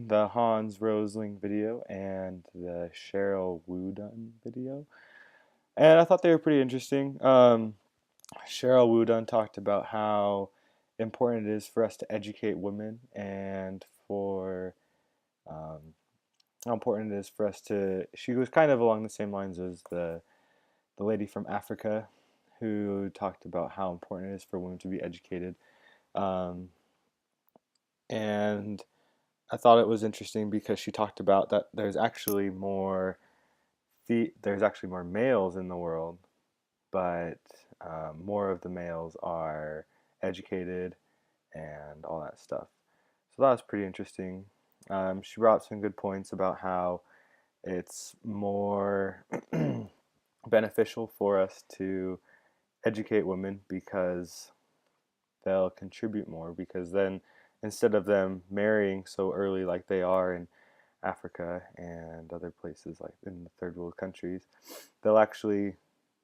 the Hans Rosling video and the Cheryl Wooden video, and I thought they were pretty interesting. Cheryl Wooden talked about how important it is for us to educate women and for um, how important it is for us to. She was kind of along the same lines as the lady from Africa who talked about how important it is for women to be educated. Um, and I thought it was interesting because she talked about that there's actually more males in the world, but more of the males are educated and all that stuff. So that was pretty interesting. She brought some good points about how it's more beneficial for us to educate women because they'll contribute more because then instead of them marrying so early like they are in Africa and other places like in the third world countries, they'll actually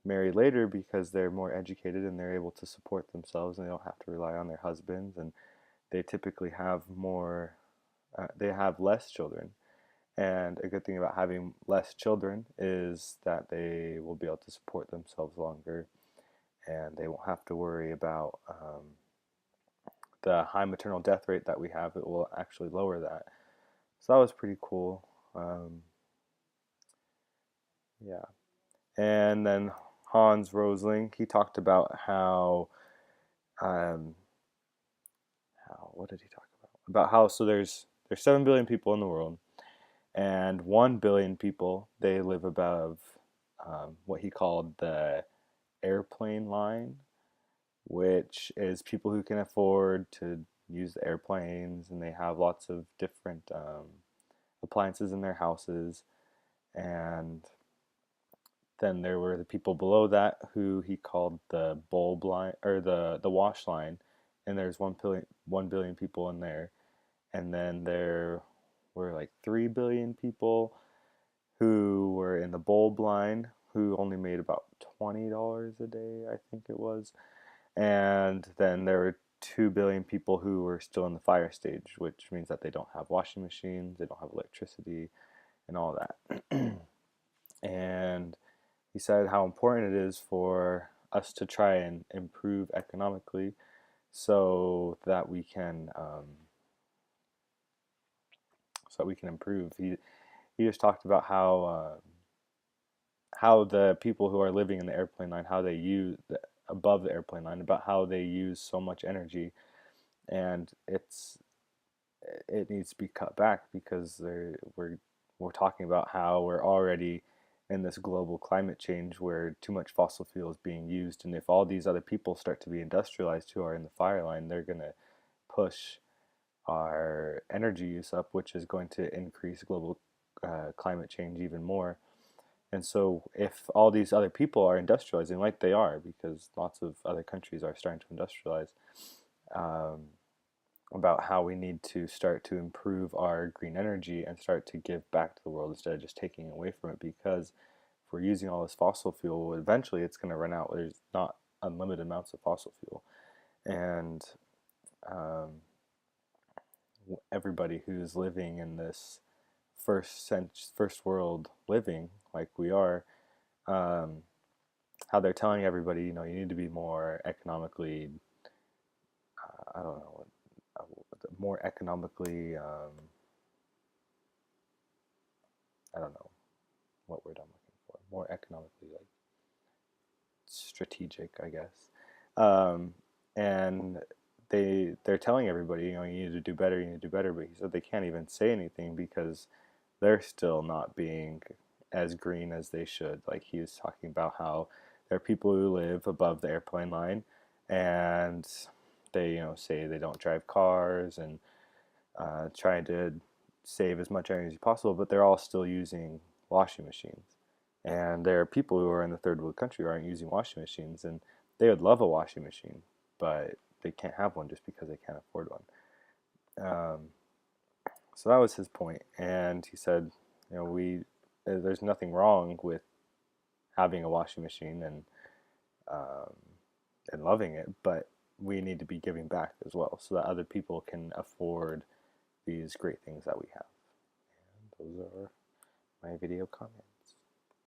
marry later because they're more educated and they're able to support themselves and they don't have to rely on their husbands, and they typically have they have less children. And a good thing about having less children is that they will be able to support themselves longer and they won't have to worry about the high maternal death rate that we have. It will actually lower that. So that was pretty cool. Um, yeah. And then Hans Rosling, he talked about um, what did he talk about? About how there's 7 billion people in the world, and 1 billion people they live above what he called the airplane line, which is people who can afford to use the airplanes and they have lots of different appliances in their houses. And then there were the people below that who he called the bulb line or the wash line, and there's 1 billion people in there. And then there were like 3 billion people who were in the bulb line who only made about $20 a day, I think it was. And then there were 2 billion people who were still in the fire stage, which means that they don't have washing machines, they don't have electricity, and all that. And he said how important it is for us to try and improve economically so that we can improve. He just talked about how the people who are living in the airplane line, how they use above the airplane line, about how they use so much energy, and it needs to be cut back because we're talking about how we're already in this global climate change where too much fossil fuel is being used, and if all these other people start to be industrialized who are in the fire line, they're going to push our energy use up, which is going to increase global climate change even more. And so, if all these other people are industrializing like they are, because lots of other countries are starting to industrialize, um, about how we need to start to improve our green energy and start to give back to the world instead of just taking away from it. Because if we're using all this fossil fuel, eventually it's going to run out. There's not unlimited amounts of fossil fuel. And um, everybody who's living in this first world living like we are, um, how they're telling everybody, you need to be more economically, I don't know, more economically, I don't know what word I'm looking for, more economically like strategic, I guess. Um, and they're telling everybody, you need to do better, you need to do better, but he said they can't even say anything because they're still not being as green as they should. Like he was talking about how there are people who live above the airplane line and they, say they don't drive cars and trying to save as much energy as possible, but they're all still using washing machines. And there are people who are in the third world country who aren't using washing machines, and they would love a washing machine, but they can't have one just because they can't afford one. So that was his point, and he said, there's nothing wrong with having a washing machine um, and loving it, but we need to be giving back as well, so that other people can afford these great things that we have. And those are my video comments.